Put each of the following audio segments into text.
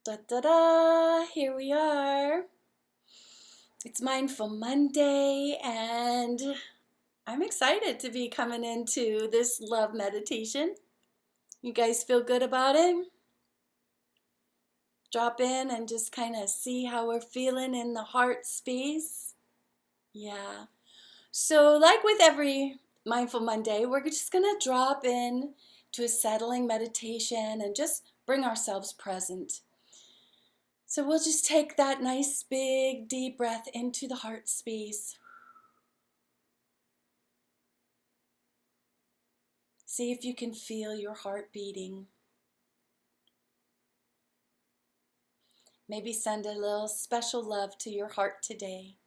Da da da, here we are. It's Mindful Monday, and I'm excited to be coming into this love meditation. You guys feel good about it? Drop in and just kind of see how we're feeling in the heart space. Yeah. So, like with every Mindful Monday, we're just going to drop in to a settling meditation and just bring ourselves present. So we'll just take that nice big deep breath into the heart space. See if you can feel your heart beating. Maybe send a little special love to your heart today.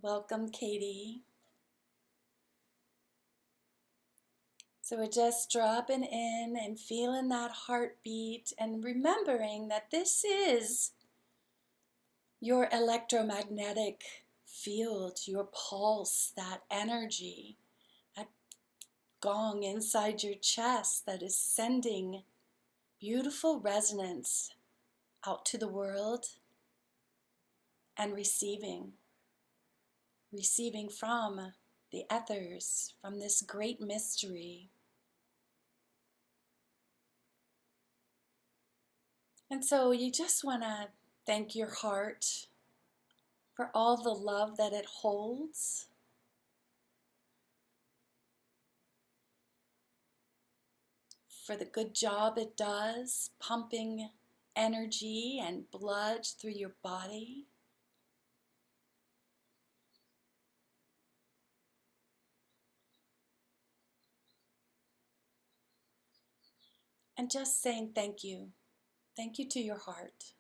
Welcome, Katie. So we're just dropping in and feeling that heartbeat and remembering that this is your electromagnetic field, your pulse, that energy, that gong inside your chest that is sending beautiful resonance out to the world and receiving from the ethers, from this great mystery. And so you just want to thank your heart for all the love that it holds, for the good job it does pumping energy and blood through your body. And just saying thank you. Thank you to your heart.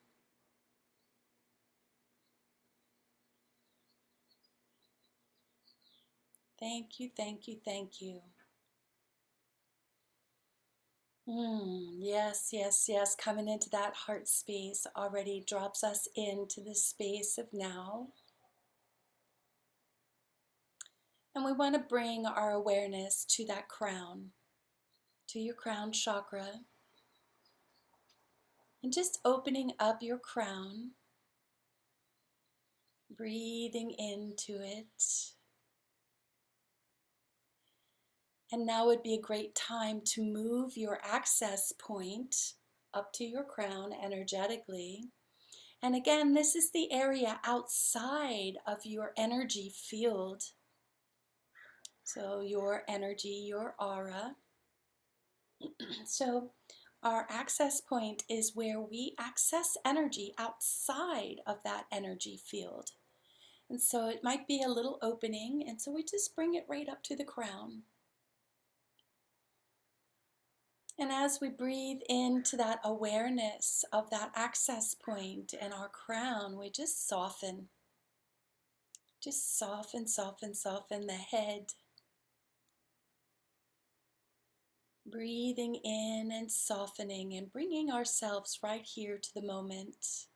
Thank you, thank you, thank you. Yes, yes, yes. Coming into that heart space already drops us into the space of now. And we want to bring our awareness to that crown, to your crown chakra. And just opening up your crown, breathing into it. And now would be a great time to move your access point up to your crown energetically. And again, this is the area outside of your energy field. So your energy, your aura. So our access point is where we access energy outside of that energy field. And so it might be a little opening, and so we just bring it right up to the crown. And as we breathe into that awareness of that access point in our crown, we just soften. Just soften, soften, soften the head. Breathing in and softening and bringing ourselves right here to the moment.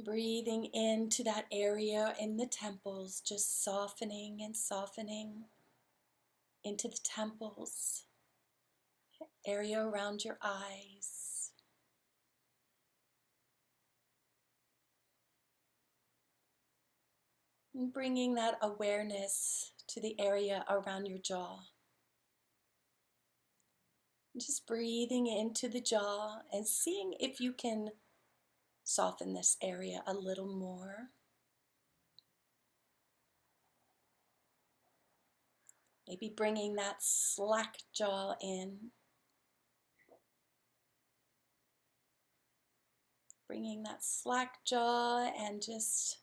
Breathing into that area in the temples, just softening and softening into the temples, area around your eyes. And bringing that awareness to the area around your jaw. Just breathing into the jaw and seeing if you can soften this area a little more. Maybe bringing that slack jaw in. Bringing that slack jaw and just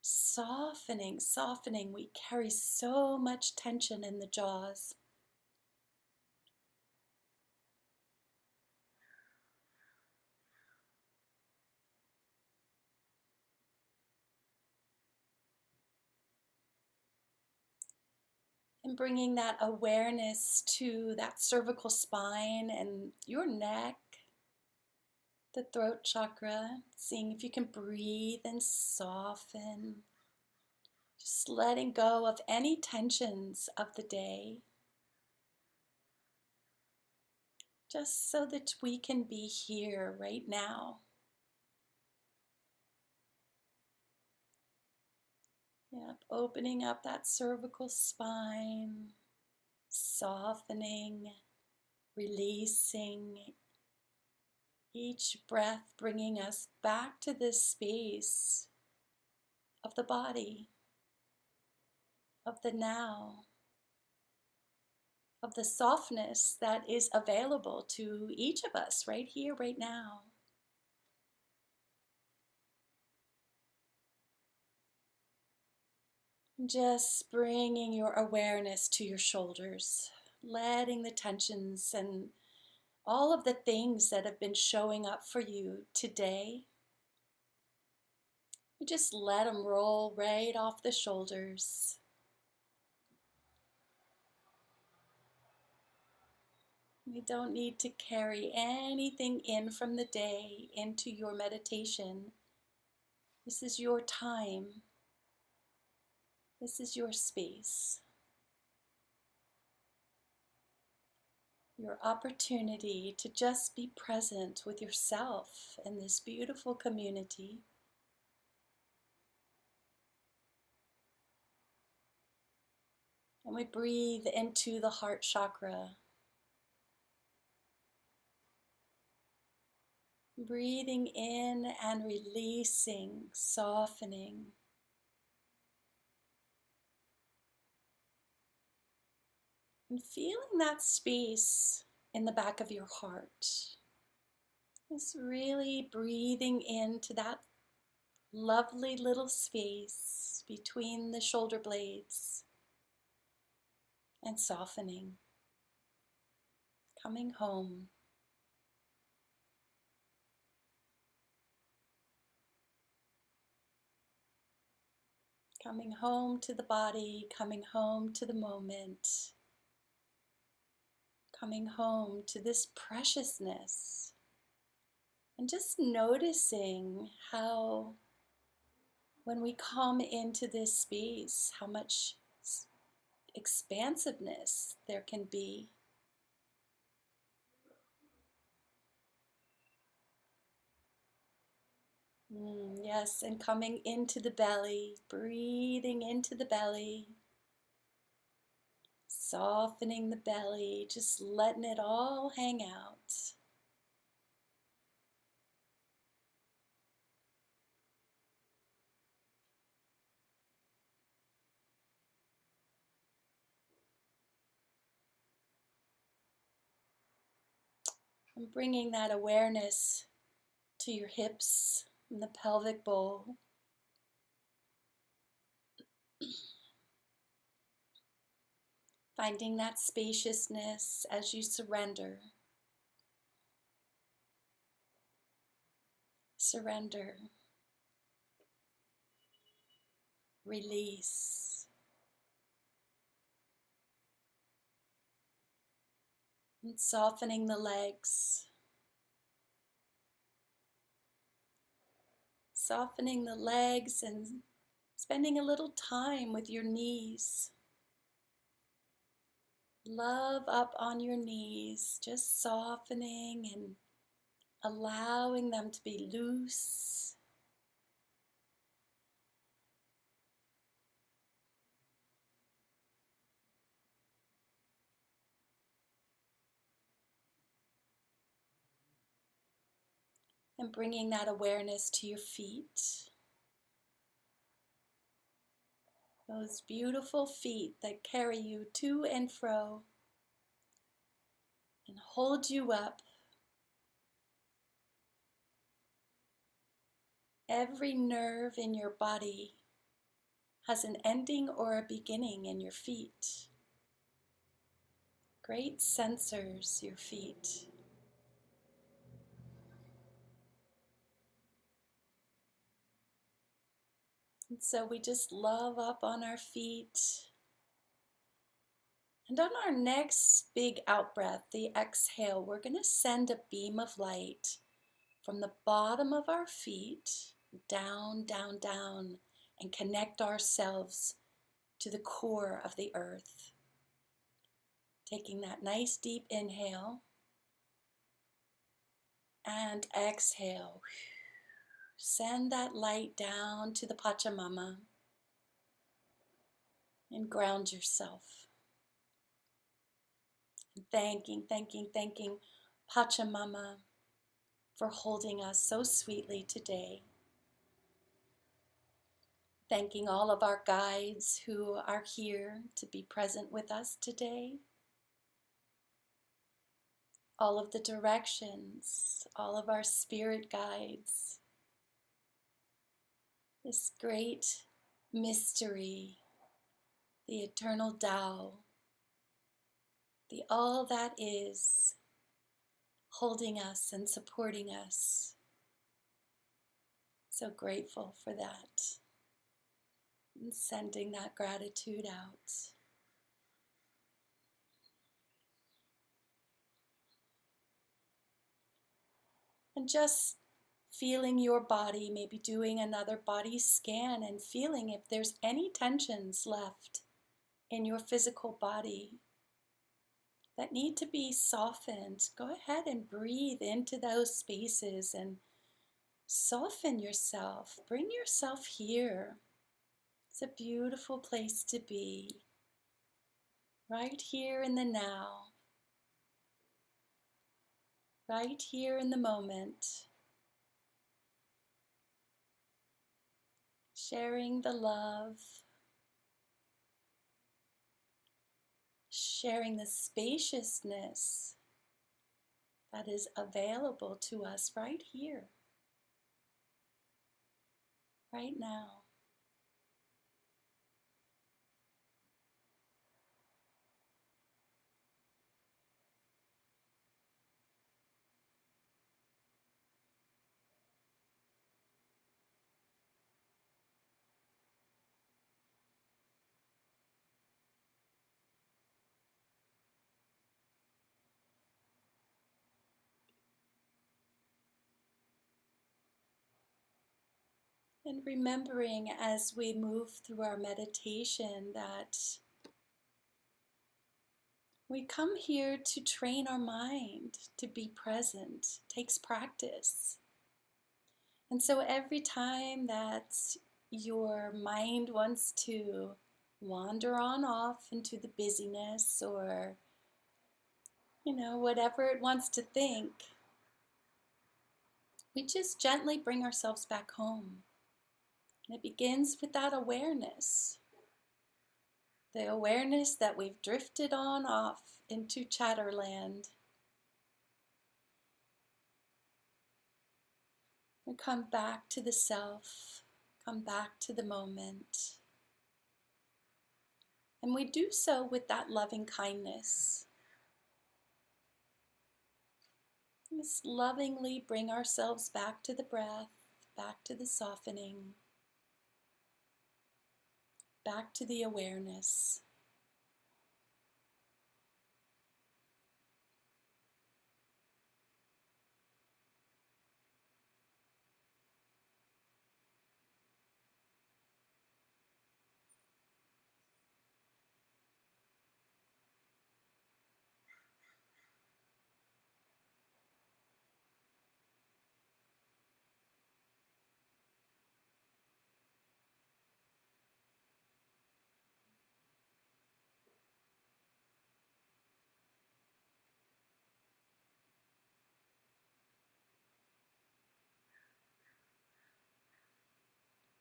softening, softening. We carry so much tension in the jaws. And bringing that awareness to that cervical spine and your neck, the throat chakra, seeing if you can breathe and soften. Just letting go of any tensions of the day, just so that we can be here right now. Yep, opening up that cervical spine, softening, releasing. Each breath bringing us back to this space of the body, of the now, of the softness that is available to each of us right here, right now. Just bringing your awareness to your shoulders, letting the tensions and all of the things that have been showing up for you today, you just let them roll right off the shoulders. You don't need to carry anything in from the day into your meditation. This is your time. This is your space. Your opportunity to just be present with yourself in this beautiful community. And we breathe into the heart chakra. Breathing in and releasing, softening. And feeling that space in the back of your heart. Just really breathing into that lovely little space between the shoulder blades and softening, coming home. Coming home to the body, coming home to the moment, coming home to this preciousness, and just noticing how when we come into this space, how much expansiveness there can be. Yes, and coming into the belly, breathing into the belly, softening the belly, just letting it all hang out. And bringing that awareness to your hips and the pelvic bowl. Finding that spaciousness as you surrender. Surrender. Release. And softening the legs. Softening the legs and spending a little time with your knees. Love up on your knees, just softening and allowing them to be loose. And bringing that awareness to your feet. Those beautiful feet that carry you to and fro and hold you up. Every nerve in your body has an ending or a beginning in your feet. Great sensors, your feet. And so we just love up on our feet. And on our next big out breath, the exhale, we're going to send a beam of light from the bottom of our feet down, down, down and connect ourselves to the core of the earth. Taking that nice deep inhale and exhale. Send that light down to the Pachamama and ground yourself. And thanking Pachamama for holding us so sweetly today. Thanking all of our guides who are here to be present with us today. All of the directions, all of our spirit guides. This great mystery, the eternal Tao, the all that is, holding us and supporting us. So grateful for that. And sending that gratitude out. And just feeling your body, maybe doing another body scan and feeling if there's any tensions left in your physical body that need to be softened. Go ahead and breathe into those spaces and soften yourself. Bring yourself here. It's a beautiful place to be. Right here in the now. Right here in the moment. Sharing the love. Sharing the spaciousness that is available to us right here, right now. And remembering as we move through our meditation that we come here to train our mind to be present. It takes practice. And so every time that your mind wants to wander on off into the busyness or, whatever it wants to think, we just gently bring ourselves back home. And it begins with that awareness. The awareness that we've drifted on off into Chatterland. We come back to the self, come back to the moment. And we do so with that loving kindness. Just lovingly bring ourselves back to the breath, back to the softening, back to the awareness.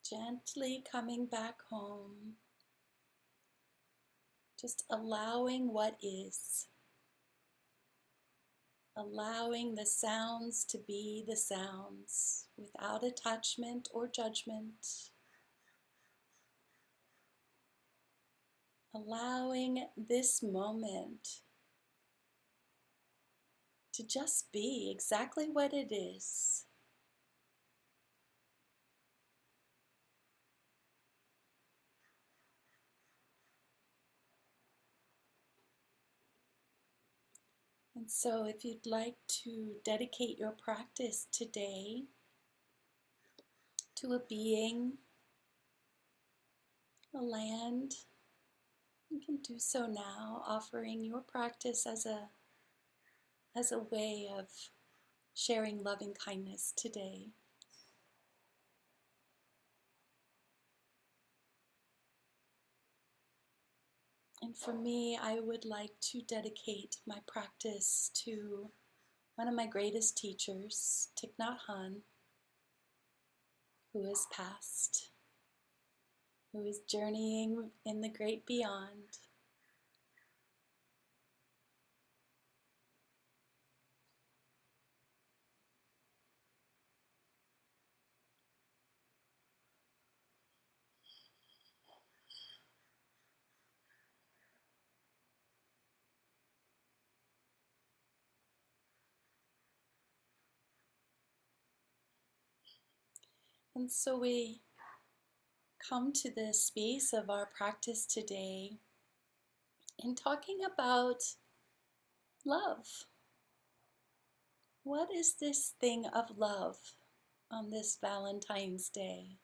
Gently coming back home. Just allowing what is. Allowing the sounds to be the sounds without attachment or judgment. Allowing this moment to just be exactly what it is. And so if you'd like to dedicate your practice today to a being land. You can do so now, offering your practice as a way of sharing loving kindness today. And for me, I would like to dedicate my practice to one of my greatest teachers, Tich Hahn, who has passed, who is journeying in the great beyond. And so we come to the space of our practice today in talking about love. What is this thing of love on this Valentine's Day?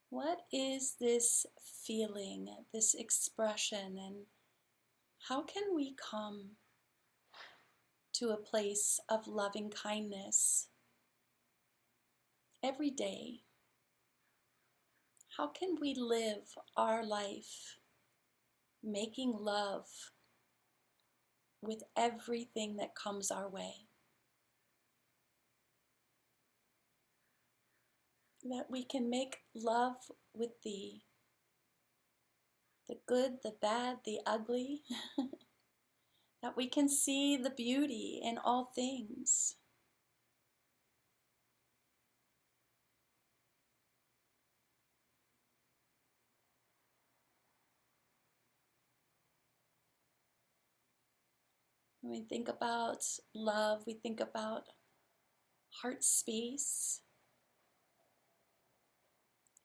What is this feeling, this expression, and how can we come to a place of loving kindness every day? How can we live our life making love with everything that comes our way? That we can make love with the good, the bad, the ugly. That we can see the beauty in all things. When we think about love, we think about heart space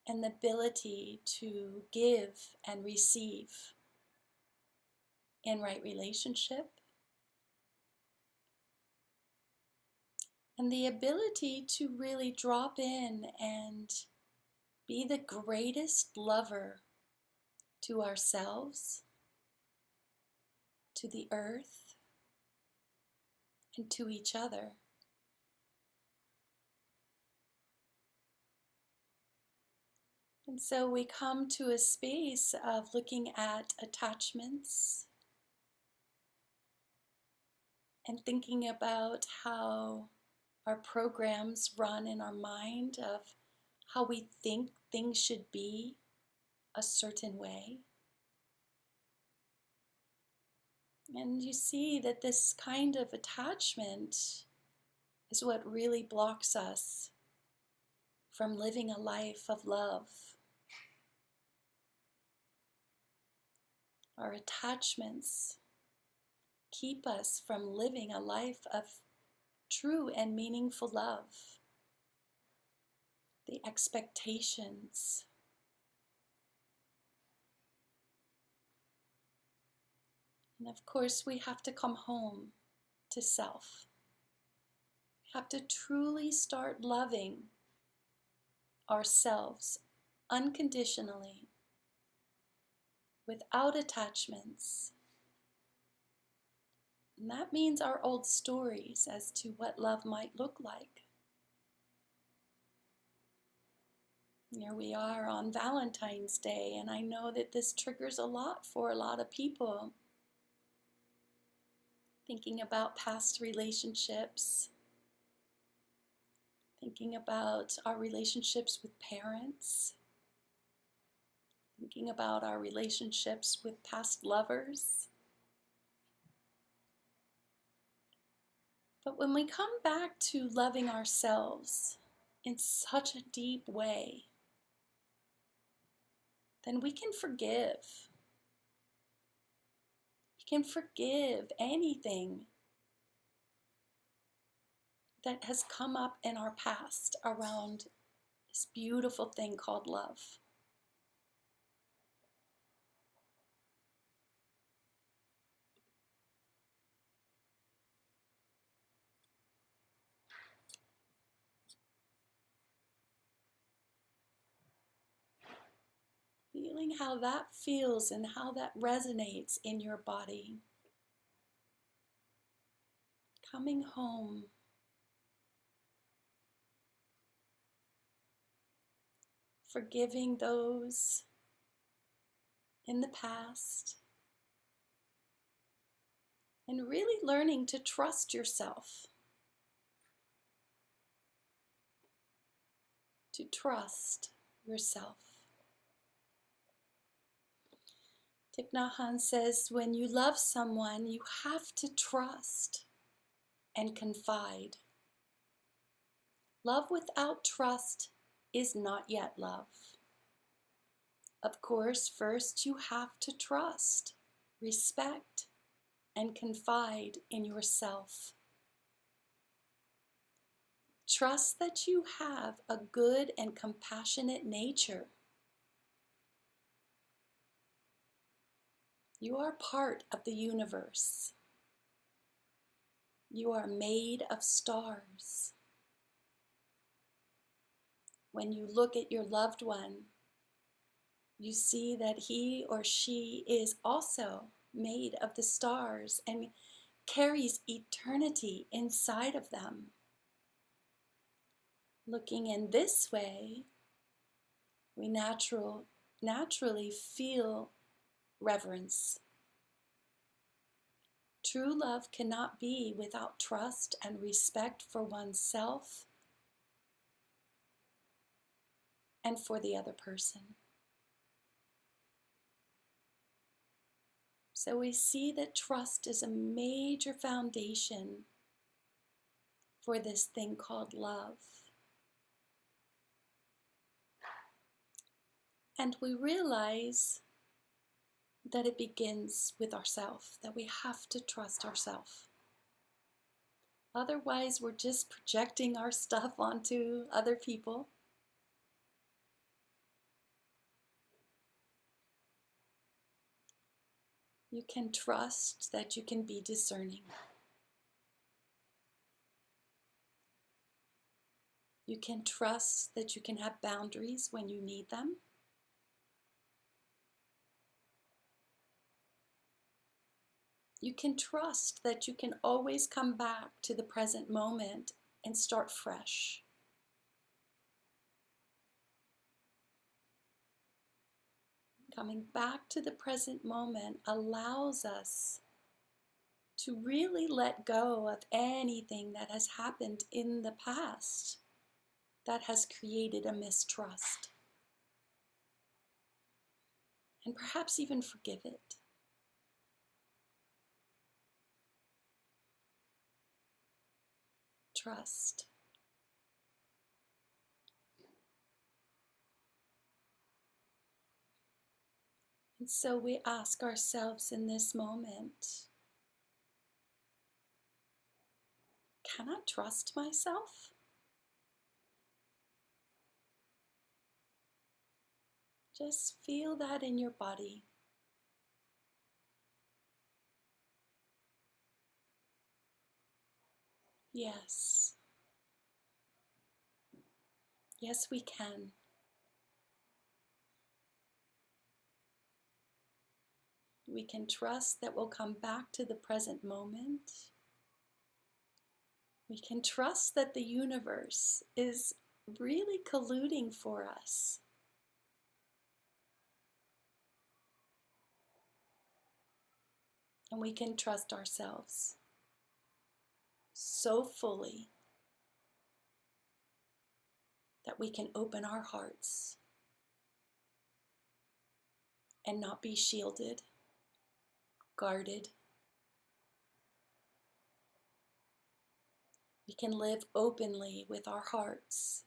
and the ability to give and receive in right relationship, and the ability to really drop in and be the greatest lover to ourselves, to the earth, and to each other. And so we come to a space of looking at attachments and thinking about how our programs run in our mind of how we think things should be a certain way. And you see that this kind of attachment is what really blocks us from living a life of love. Our attachments keep us from living a life of true and meaningful love. The expectations, and of course we have to come home to self. We have to truly start loving ourselves unconditionally, without attachments. And that means our old stories as to what love might look like. Here we are on Valentine's Day, and I know that this triggers a lot for a lot of people. Thinking about past relationships, thinking about our relationships with parents, thinking about our relationships with past lovers. But when we come back to loving ourselves in such a deep way, then we can forgive. We can forgive anything that has come up in our past around this beautiful thing called love. Feeling how that feels and how that resonates in your body. Coming home. Forgiving those in the past. And really learning to trust yourself. To trust yourself. Thich Nhat Hanh says, when you love someone, you have to trust and confide. Love without trust is not yet love. Of course, first you have to trust, respect, and confide in yourself. Trust that you have a good and compassionate nature. You are part of the universe. You are made of stars. When you look at your loved one, you see that he or she is also made of the stars and carries eternity inside of them. Looking in this way, we naturally feel reverence. True love cannot be without trust and respect for oneself and for the other person. So we see that trust is a major foundation for this thing called love. And we realize that it begins with ourselves, that we have to trust ourselves. Otherwise, we're just projecting our stuff onto other people. You can trust that you can be discerning. You can trust that you can have boundaries when you need them. You can trust that you can always come back to the present moment and start fresh. Coming back to the present moment allows us to really let go of anything that has happened in the past that has created a mistrust. And perhaps even forgive it. Trust. And so we ask ourselves in this moment, can I trust myself? Just feel that in your body. Yes. Yes, we can. We can trust that we'll come back to the present moment. We can trust that the universe is really colluding for us. And we can trust ourselves so fully that we can open our hearts and not be shielded, guarded. We can live openly with our hearts.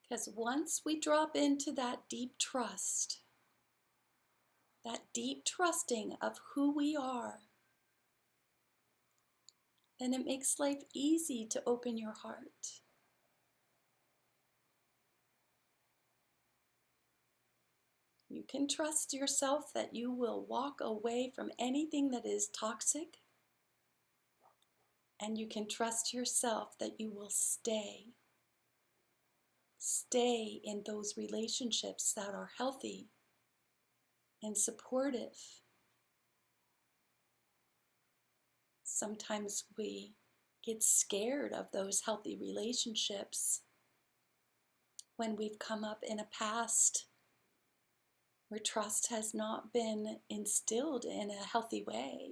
Because once we drop into that deep trust, that deep trusting of who we are, then it makes life easy to open your heart. You can trust yourself that you will walk away from anything that is toxic, and you can trust yourself that you will stay Stay in those relationships that are healthy and supportive. Sometimes we get scared of those healthy relationships when we've come up in a past where trust has not been instilled in a healthy way.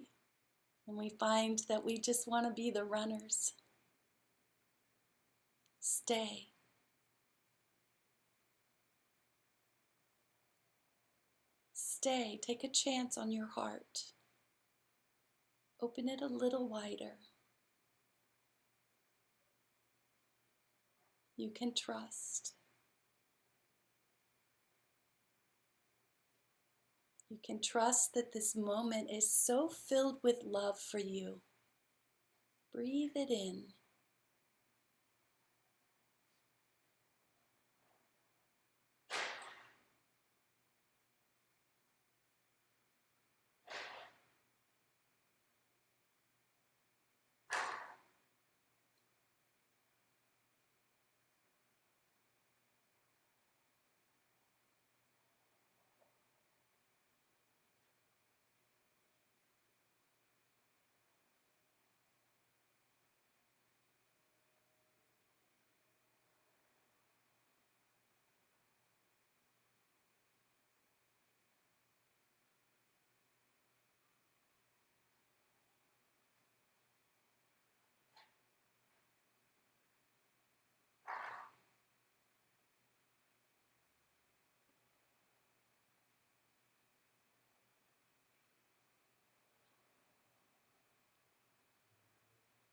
And we find that we just want to be the runners. Stay. Stay. Take a chance on your heart. Open it a little wider. You can trust. You can trust that this moment is so filled with love for you. Breathe it in.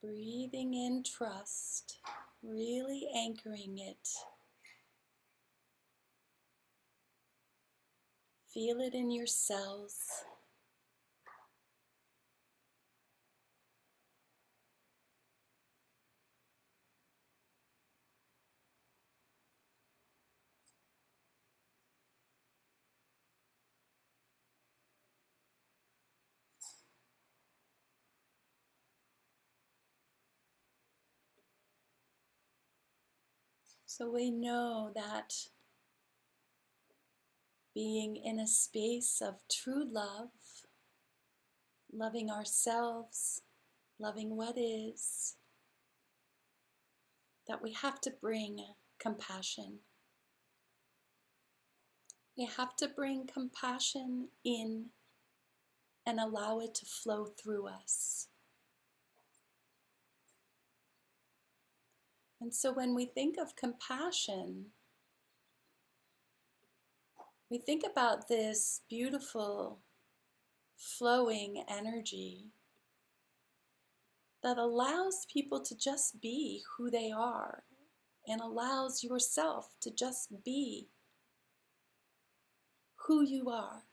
Breathing in trust, really anchoring it. Feel it in your cells. So we know that being in a space of true love, loving ourselves, loving what is, that we have to bring compassion. We have to bring compassion in and allow it to flow through us. And so when we think of compassion, we think about this beautiful flowing energy that allows people to just be who they are and allows yourself to just be who you are.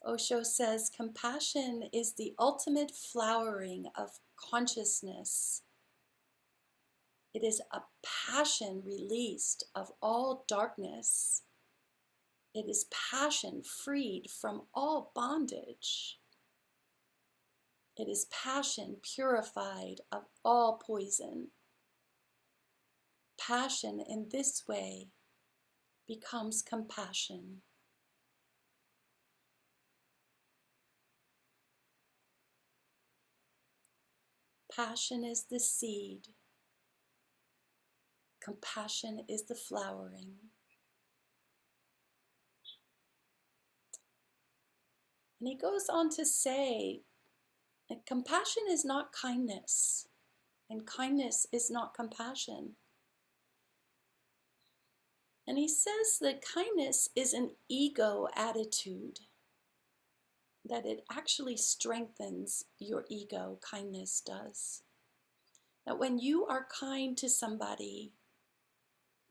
Osho says compassion is the ultimate flowering of consciousness. It is a passion released of all darkness. It is passion freed from all bondage. It is passion purified of all poison. Passion in this way becomes compassion. Passion is the seed. Compassion is the flowering. And he goes on to say that compassion is not kindness, and kindness is not compassion. And he says that kindness is an ego attitude, that it actually strengthens your ego, kindness does. That when you are kind to somebody,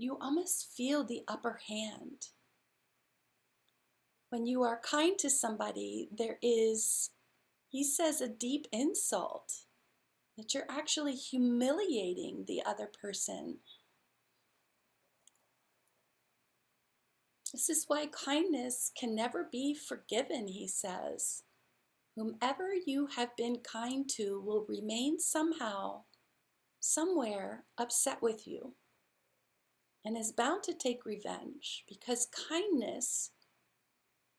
you almost feel the upper hand. When you are kind to somebody, there is, he says, a deep insult, that you're actually humiliating the other person. This is why kindness can never be forgiven, he says. Whomever you have been kind to will remain somehow, somewhere upset with you. and is bound to take revenge, because kindness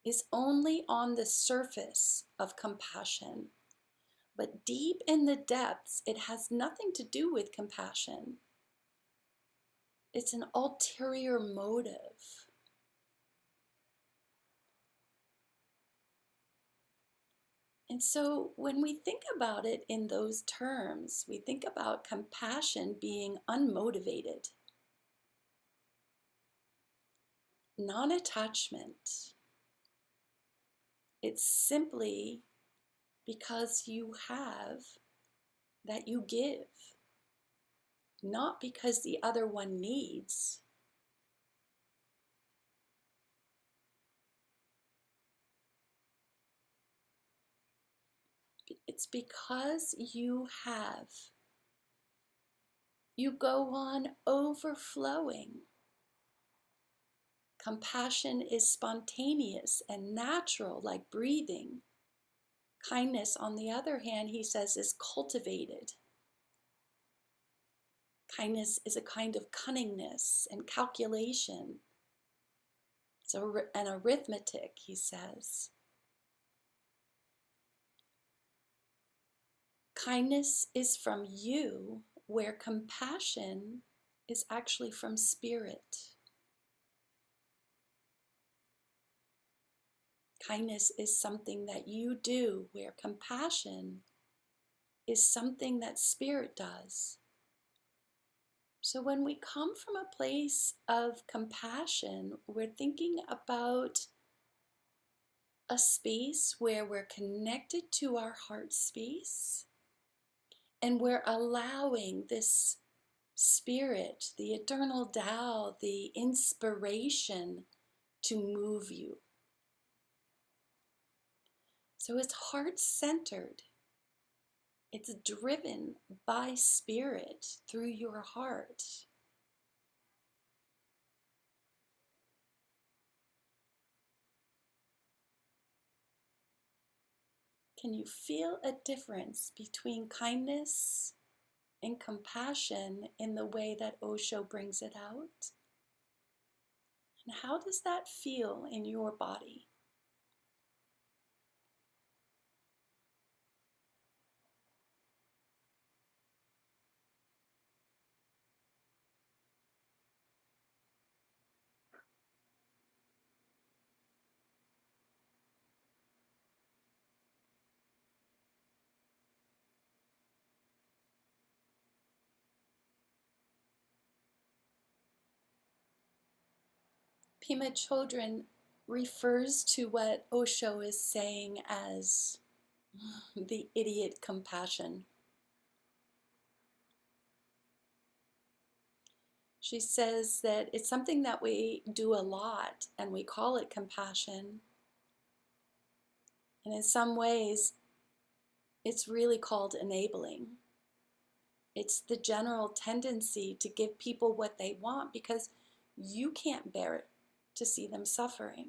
is only on the surface of compassion. But deep in the depths, it has nothing to do with compassion. It's an ulterior motive. And so when we think about it in those terms, we think about compassion being unmotivated, non-attachment. It's simply because you have that you give, not because the other one needs. It's because you have. You go on overflowing. Compassion is spontaneous and natural, like breathing. Kindness, on the other hand, he says, is cultivated. Kindness is a kind of cunningness and calculation. It's an arithmetic, he says. Kindness is from you, where compassion is actually from spirit. Kindness is something that you do, where compassion is something that spirit does. So when we come from a place of compassion, we're thinking about a space where we're connected to our heart space, and we're allowing this spirit, the eternal Tao, the inspiration to move you. So it's heart-centered. It's driven by spirit through your heart. Can you feel a difference between kindness and compassion in the way that Osho brings it out? And how does that feel in your body? Pema Chodron refers to what Osho is saying as the idiot compassion. She says that it's something that we do a lot and we call it compassion. And in some ways, it's really called enabling. It's the general tendency to give people what they want because you can't bear it to see them suffering.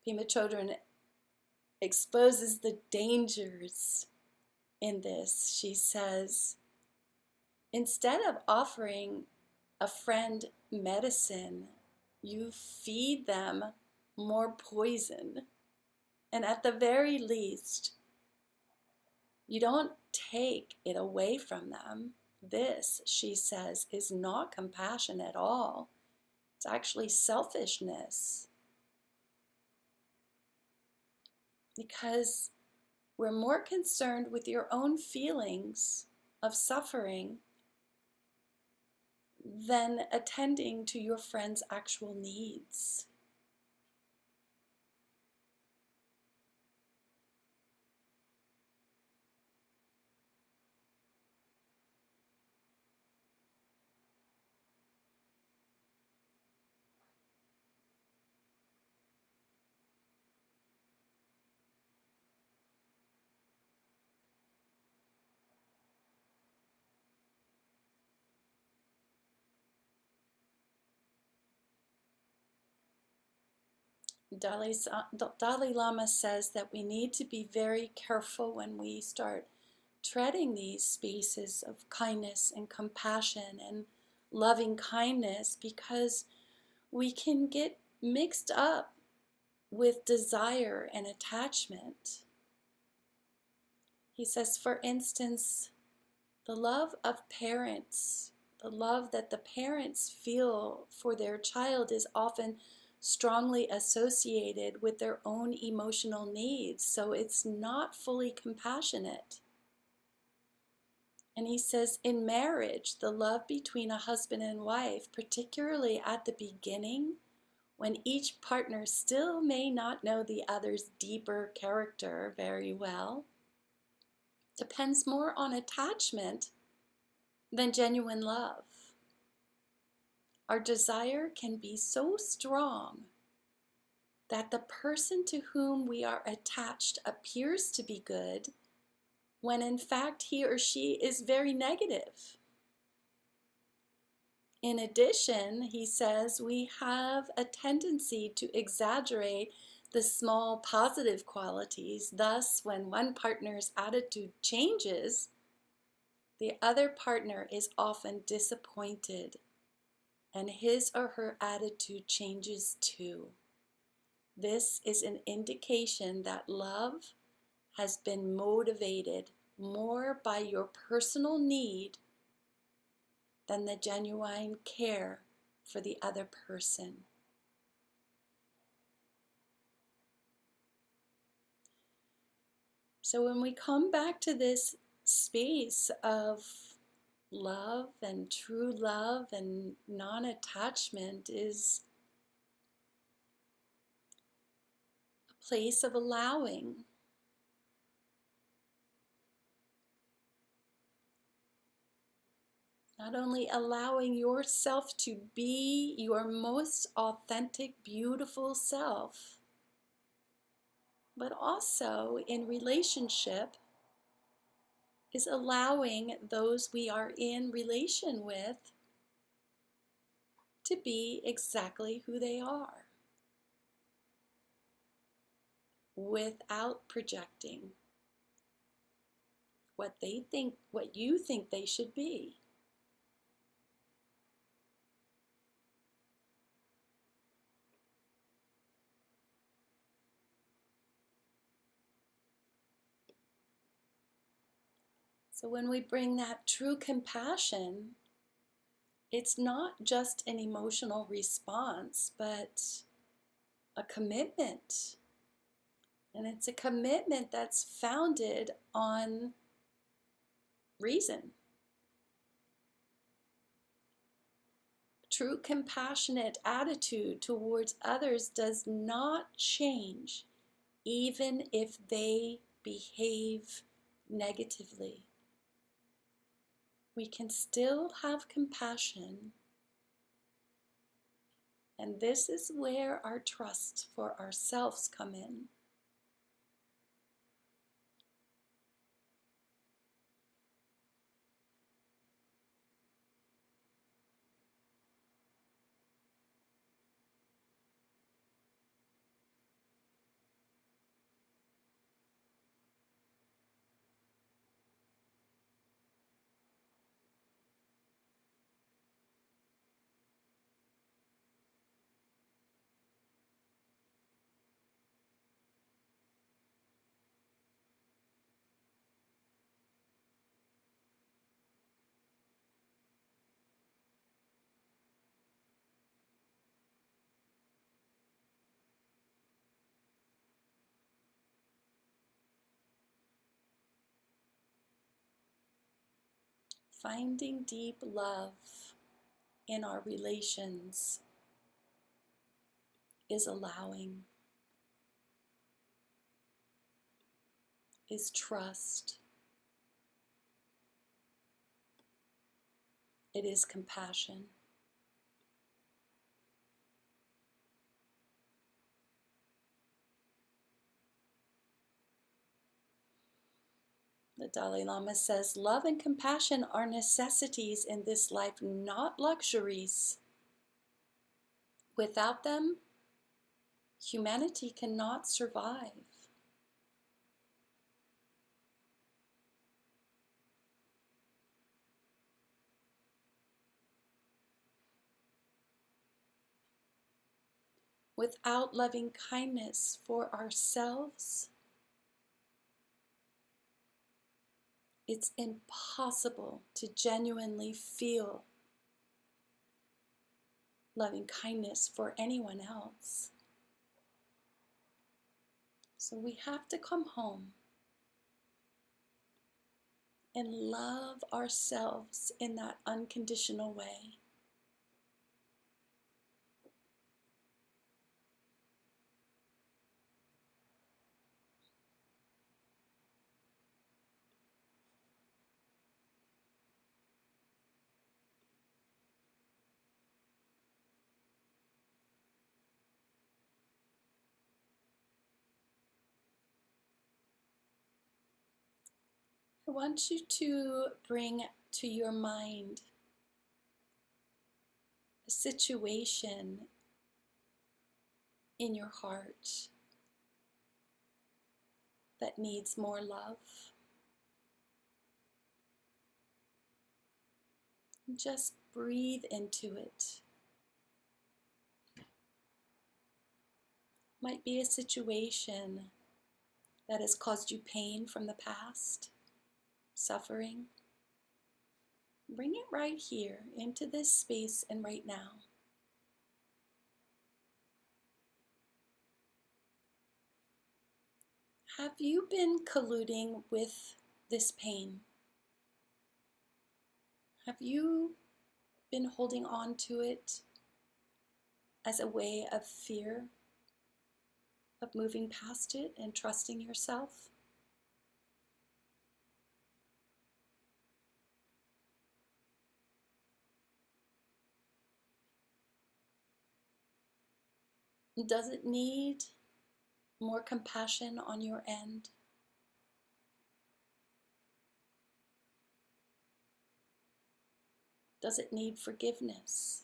Pema Chodron exposes the dangers in this. She says, instead of offering a friend medicine, you feed them more poison. And at the very least, you don't take it away from them. This, she says, is not compassion at all. It's actually selfishness. Because we're more concerned with your own feelings of suffering than attending to your friend's actual needs. Dalai Lama says that we need to be very careful when we start treading these spaces of kindness and compassion and loving kindness, because we can get mixed up with desire and attachment. He says, for instance, the love of parents, the love that the parents feel for their child is often strongly associated with their own emotional needs, so it's not fully compassionate. And he says, in marriage, the love between a husband and wife, particularly at the beginning, when each partner still may not know the other's deeper character very well, depends more on attachment than genuine love. Our desire can be so strong that the person to whom we are attached appears to be good, when in fact he or she is very negative. In addition, he says, we have a tendency to exaggerate the small positive qualities. Thus, when one partner's attitude changes, the other partner is often disappointed, and his or her attitude changes too. This is an indication that love has been motivated more by your personal need than the genuine care for the other person. So when we come back to this space of love and true love and non-attachment, is a place of allowing. Not only allowing yourself to be your most authentic, beautiful self, but also in relationship is allowing those we are in relation with to be exactly who they are, without projecting what they think, what you think they should be. So when we bring that true compassion, it's not just an emotional response, but a commitment. And it's a commitment that's founded on reason. True compassionate attitude towards others does not change, even if they behave negatively. We can still have compassion, and this is where our trust for ourselves come in. Finding deep love in our relations is allowing, is trust, it is compassion. The Dalai Lama says, love and compassion are necessities in this life, not luxuries. Without them, humanity cannot survive. without loving kindness for ourselves, it's impossible to genuinely feel loving kindness for anyone else. So we have to come home and love ourselves in that unconditional way. I want you to bring to your mind a situation in your heart that needs more love. Just breathe into it. Might be a situation that has caused you pain from the past, suffering. Bring it right here into this space and right now. Have you been colluding with this pain? Have you been holding on to it as a way of fear, of moving past it and trusting yourself? Does it need more compassion on your end? Does it need forgiveness?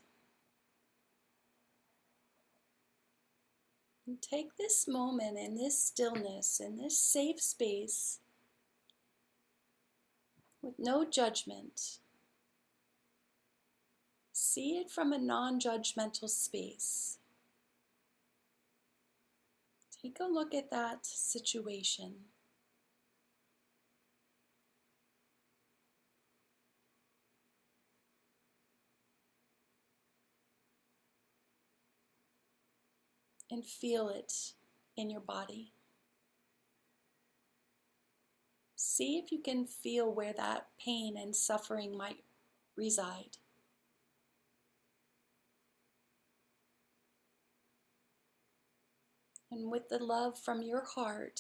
And take this moment in this stillness, in this safe space, with no judgment. See it from a non-judgmental space. Take a look at that situation. And feel it in your body. See if you can feel where that pain and suffering might reside. And with the love from your heart,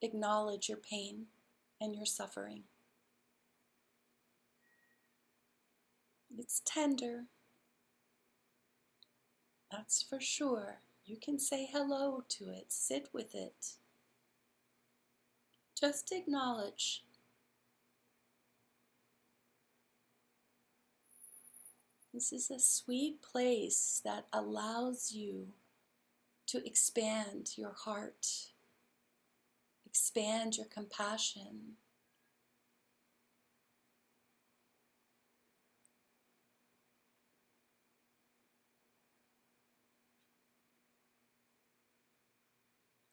acknowledge your pain and your suffering. It's tender, that's for sure. You can say hello to it, sit with it. Just acknowledge. This is a sweet place that allows you to expand your heart, expand your compassion.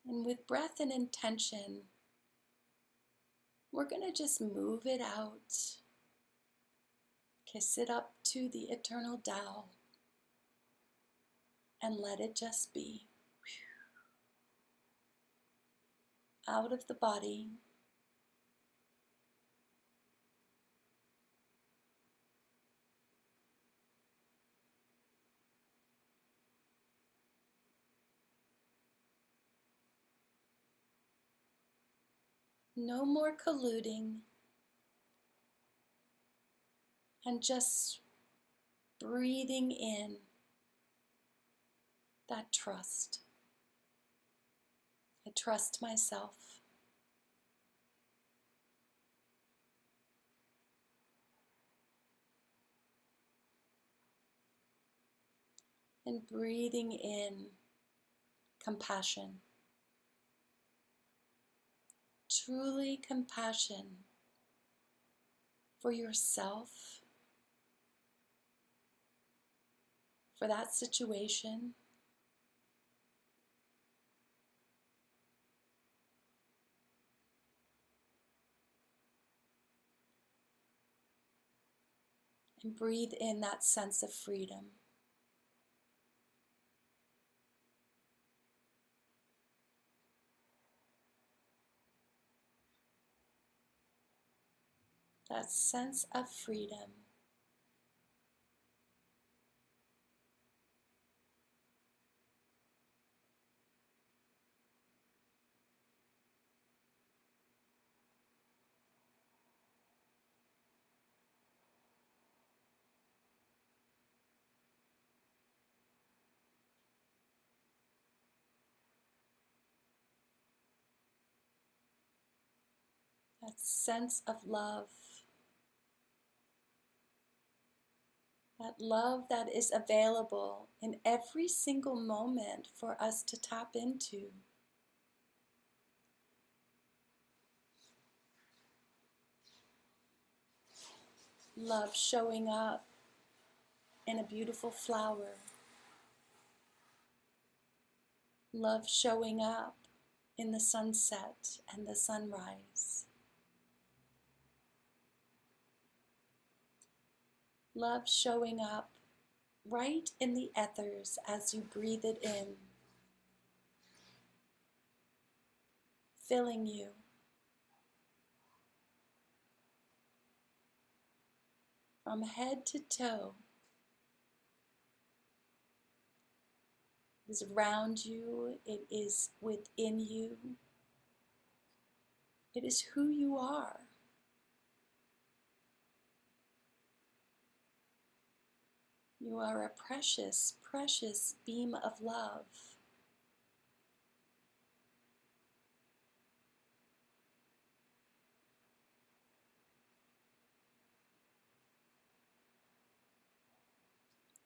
And with breath and intention, we're going to just move it out. Kiss it up to the eternal Tao and let it just be. Out of the body. No more colluding. And just breathing in that trust. I trust myself. And breathing in compassion. Truly compassion for yourself, for that situation, And breathe in that sense of freedom. That sense of freedom. That sense of love. That love that is available in every single moment for us to tap into. Love showing up in a beautiful flower. Love showing up in the sunset and the sunrise. Love showing up right in the ethers as you breathe it in, filling you. From head to toe. It is around you, it is within you. It is who you are. You are a precious, precious beam of love.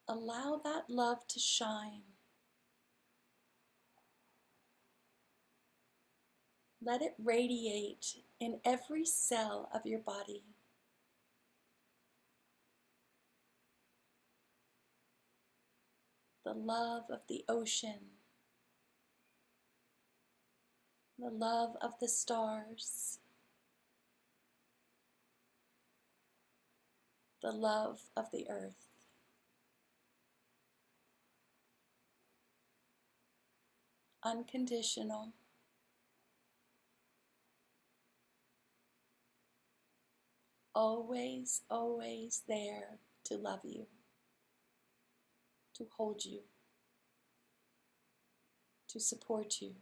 Allow that love to shine. Let it radiate in every cell of your body. The love of the ocean, the love of the stars, the love of the earth. Unconditional, always, always there to love you, to hold you, to support you.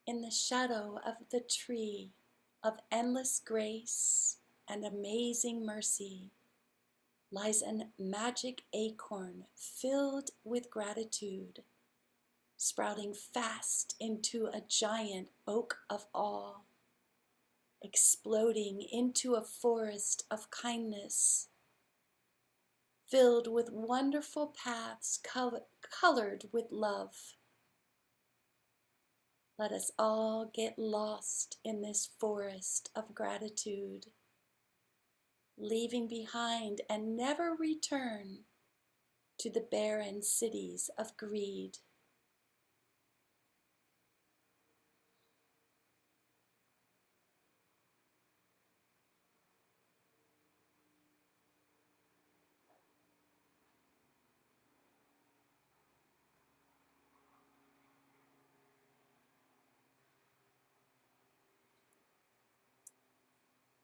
In the shadow of the tree of endless grace and amazing mercy lies a magic acorn filled with gratitude, sprouting fast into a giant oak of awe, exploding into a forest of kindness, filled with wonderful paths colored with love. Let us all get lost in this forest of gratitude, leaving behind and never return to the barren cities of greed.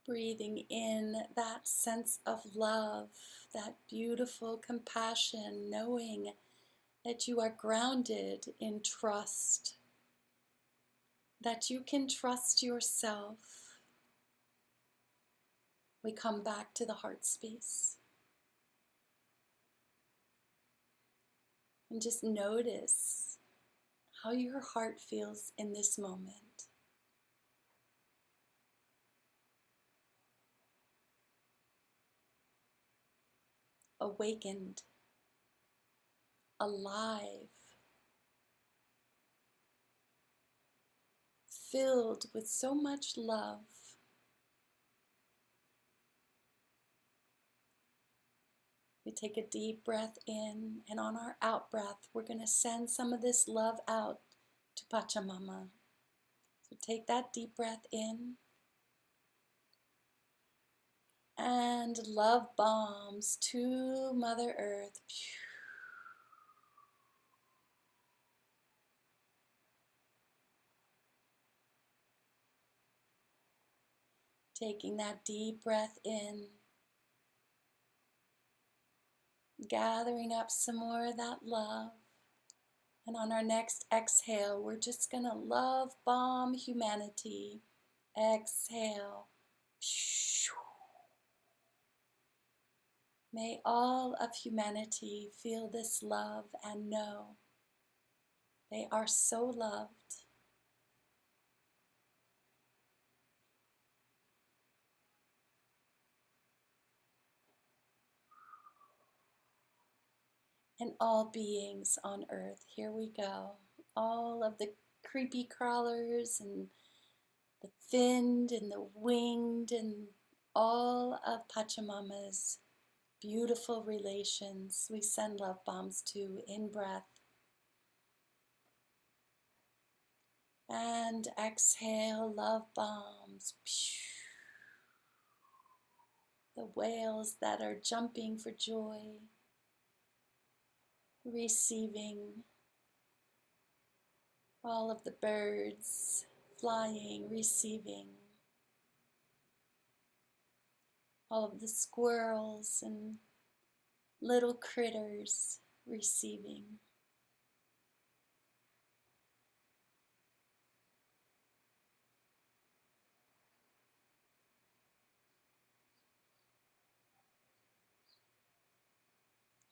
Breathing in that sense of love, that beautiful compassion, knowing that you are grounded in trust, that you can trust yourself. We come back to the heart space and just notice how your heart feels in this moment. awakened, alive, filled with so much love. We take a deep breath in, and on our out breath, we're going to send some of this love out to Pachamama. So take that deep breath in, and love bombs to Mother Earth. Taking that deep breath in, gathering up some more of that love. And on our next exhale, we're just going to love bomb humanity. Exhale. May all of humanity feel this love and know they are so loved. And all beings on earth, here we go. All of the creepy crawlers and the finned and the winged and all of Pachamama's beautiful relations, we send love bombs to in breath. And exhale, love bombs. The whales that are jumping for joy, receiving. All of the birds flying, receiving. All of the squirrels and little critters receiving.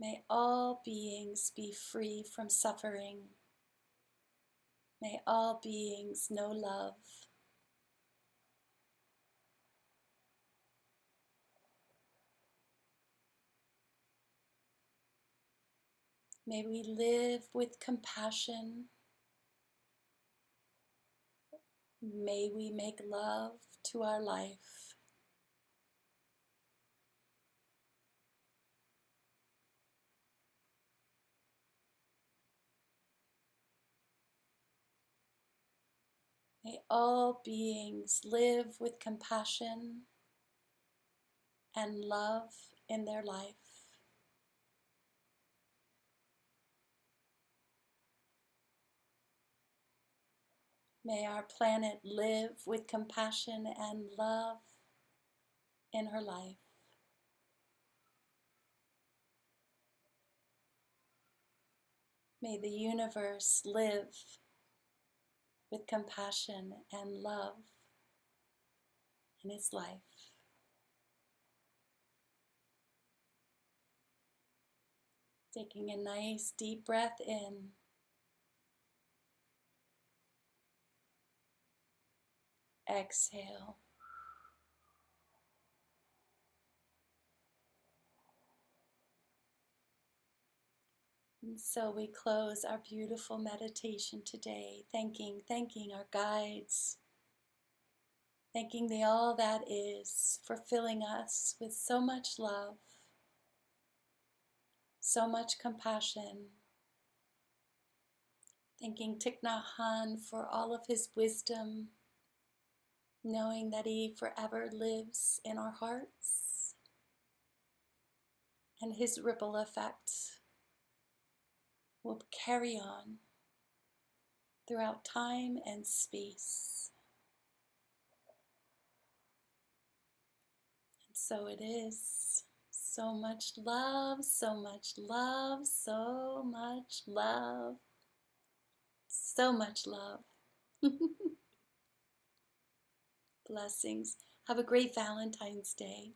May all beings be free from suffering. May all beings know love. May we live with compassion. May we make love to our life. May all beings live with compassion and love in their life. May our planet live with compassion and love in her life. May the universe live with compassion and love in its life. Taking a nice deep breath in. Exhale. And so we close our beautiful meditation today, thanking our guides, thanking the all that is for filling us with so much love, so much compassion. Thanking Thich Nhat Hanh for all of his wisdom, knowing that he forever lives in our hearts, and his ripple effect will carry on throughout time and space. And so it is. So much love, so much love, so much love, so much love. Blessings. Have a great Valentine's Day.